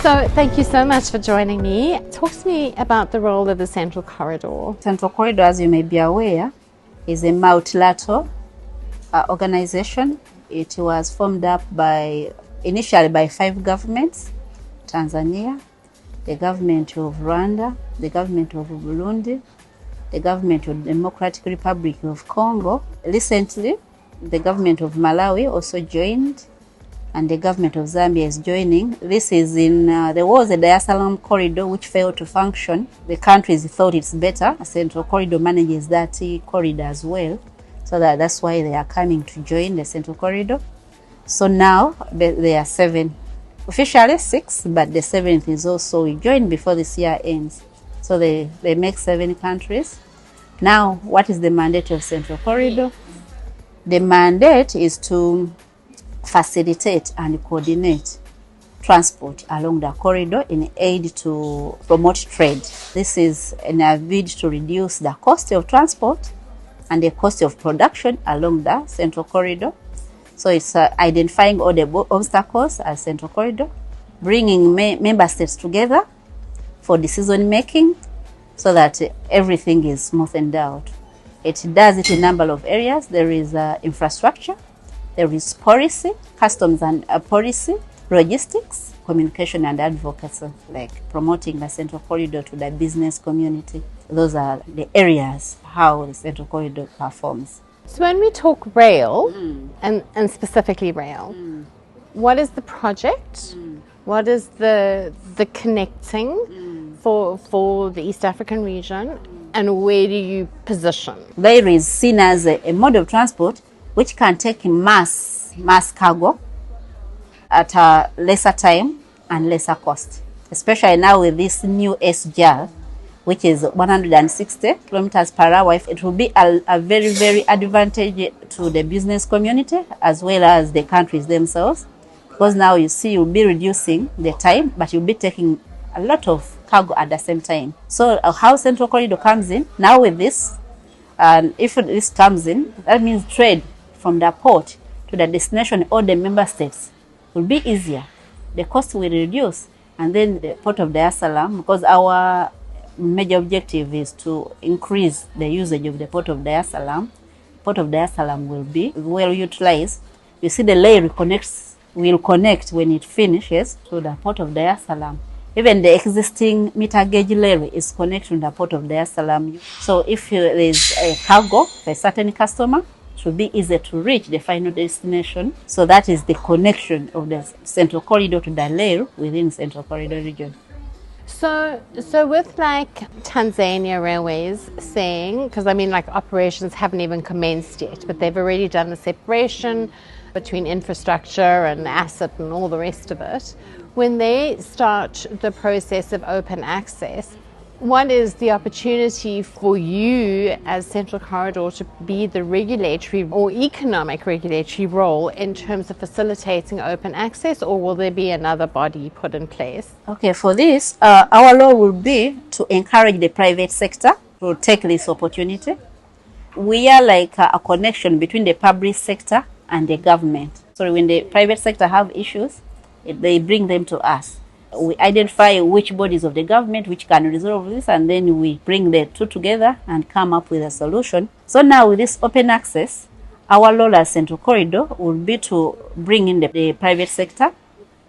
So thank you so much for joining me. Talk to me about the role of the Central Corridor. Central Corridor, as you may be aware, is a multilateral organization. It was formed up initially by 5 governments: Tanzania, the government of Rwanda, the government of Burundi, the government of the Democratic Republic of Congo. Recently, the government of Malawi also joined, and the government of Zambia is joining. This is there was a Salaam Corridor which failed to function. The countries thought it's better. A Central Corridor manages that corridor as well. So that's why they are coming to join the Central Corridor. So now there are 7, officially 6, but the 7th is also joined before this year ends. So they make 7 countries. Now, what is the mandate of Central Corridor? The mandate is to facilitate and coordinate transport along the corridor in aid to promote trade. This is in a bid to reduce the cost of transport and the cost of production along the Central Corridor. So it's identifying all the obstacles at Central Corridor, bringing member states together for decision making so that everything is smoothened out. It does it in a number of areas. There is infrastructure, there is policy, customs and policy, logistics, communication and advocacy, like promoting the Central Corridor to the business community. Those are the areas how the Central Corridor performs. So when we talk rail, and specifically rail, what is the project? What is the connecting for the East African region, and where do you position? Rail is seen as a mode of transport which can take mass cargo at a lesser time and lesser cost, especially now with this new SGR, which is 160 kilometers per hour. It will be a very, very advantage to the business community as well as the countries themselves, because now you see you'll be reducing the time, but you'll be taking a lot of cargo at the same time. So how Central Corridor comes in now with this, and if this comes in, that means trade from the port to the destination or the member states will be easier. The cost will reduce, and then the port of Dar es Salaam, because our major objective is to increase the usage of the port of Dar es Salaam. Port of Dar es Salaam will be well utilized. You see the rail will connect when it finishes to the port of Dar es Salaam. Even the existing meter gauge rail is connected to the port of Dar es Salaam. So if there is a cargo for a certain customer, it will be easier to reach the final destination. So that is the connection of the Central Corridor to the rail within Central Corridor region. So with like Tanzania Railways saying, because I mean like operations haven't even commenced yet, but they've already done the separation between infrastructure and asset and all the rest of it. When they start the process of open access, what is the opportunity for you as Central Corridor to be the regulatory or economic regulatory role in terms of facilitating open access, or will there be another body put in place? Okay, for this, our role will be to encourage the private sector to take this opportunity. We are like a connection between the public sector and the government. So when the private sector have issues, they bring them to us. We identify which bodies of the government which can resolve this, and then we bring the two together and come up with a solution. So now with this open access, our role as Central Corridor will be to bring in the private sector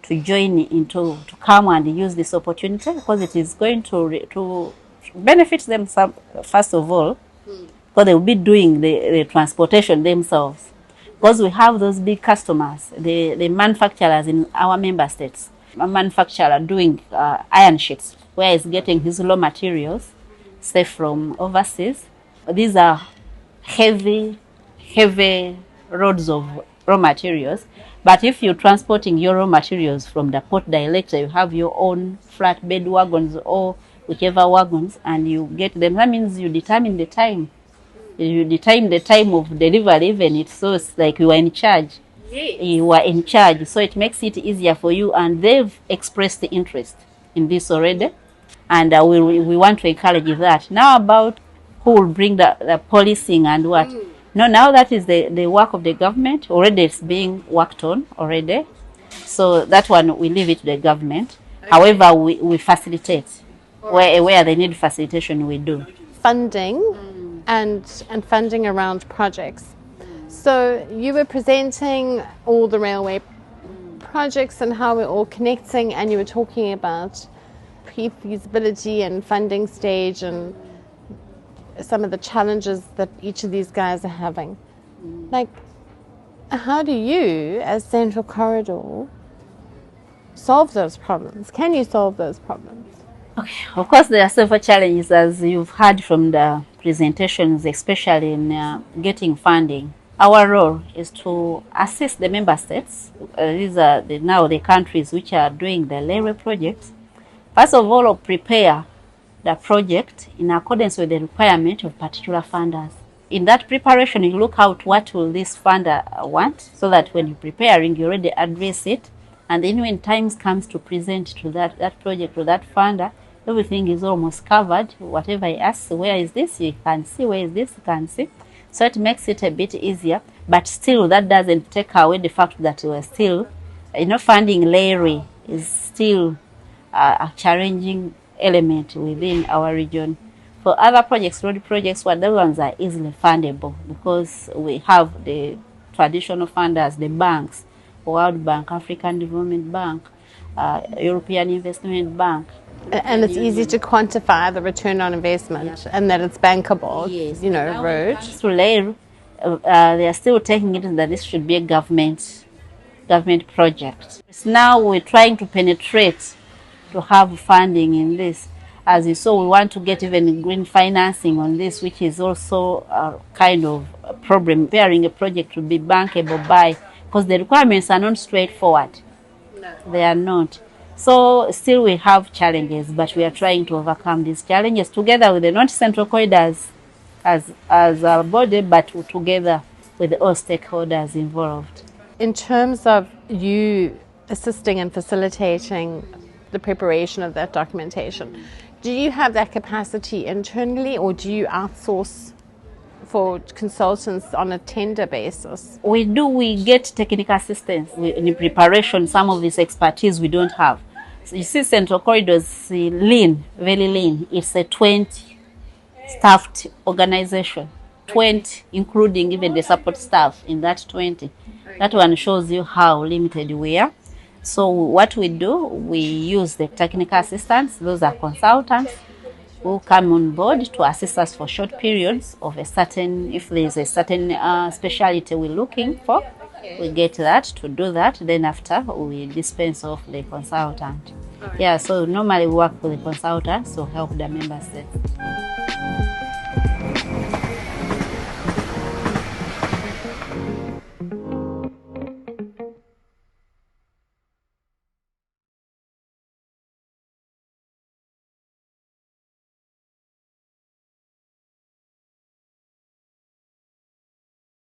to join to come and use this opportunity, because it is going to benefit them first of all, because they will be doing the transportation themselves. Because we have those big customers, the manufacturers in our member states. A manufacturer doing iron sheets, where he's getting his raw materials, say from overseas. These are heavy roads of raw materials. But if you're transporting your raw materials from the port directly, you have your own flatbed wagons or whichever wagons, and you get them. That means you determine the time. You determine the time of delivery, even it's so it's like you are in charge. You are in charge, so it makes it easier for you, and they've expressed the interest in this already, and we want to encourage that. Now about who will bring the policing and what. No, now that is the work of the government. Already it's being worked on already, so that one we leave it to the government. However, we facilitate. Where they need facilitation, we do. Funding and funding around projects. So you were presenting all the railway projects and how we're all connecting, and you were talking about pre-feasibility and funding stage and some of the challenges that each of these guys are having. Like, how do you, as Central Corridor, solve those problems? Can you solve those problems? Okay. Of course, there are several challenges, as you've heard from the presentations, especially in getting funding. Our role is to assist the member states. These are now the countries which are doing the railway projects. First of all, prepare the project in accordance with the requirement of particular funders. In that preparation, you look out what will this funder want, so that when you're preparing, you already address it. And then when time comes to present to that project to that funder, everything is almost covered. Whatever he asks, where is this? You can see. Where is this? You can see. So it makes it a bit easier. But still, that doesn't take away the fact that we're still, funding railway is still a challenging element within our region. For other projects, road projects, those ones are easily fundable because we have the traditional funders, the banks, World Bank, African Development Bank, European Investment Bank. And it's easy to quantify the return on investment, and that it's bankable. Yes. Road. To rail, they are still taking it that this should be a government project. Now we're trying to penetrate to have funding in this. As you saw, we want to get even green financing on this, which is also a kind of a problem. Preparing a project to be bankable because the requirements are not straightforward. No. They are not. So still we have challenges, but we are trying to overcome these challenges together with the not central corridors as a body, but together with all stakeholders involved. In terms of you assisting and facilitating the preparation of that documentation, do you have that capacity internally, or do you outsource for consultants on a tender basis? We do. We get technical assistance in preparation. Some of this expertise we don't have. So you see, Central Corridors lean, very lean. It's a 20 staffed organization, 20 including even the support staff in that 20. That one shows you how limited we are. So what we do, we use the technical assistants. Those are consultants who come on board to assist us for short periods of if there's a certain specialty we're looking for, we get that to do that. Then after, we dispense off the consultant. Yeah, so normally we work with the consultants to help the member states.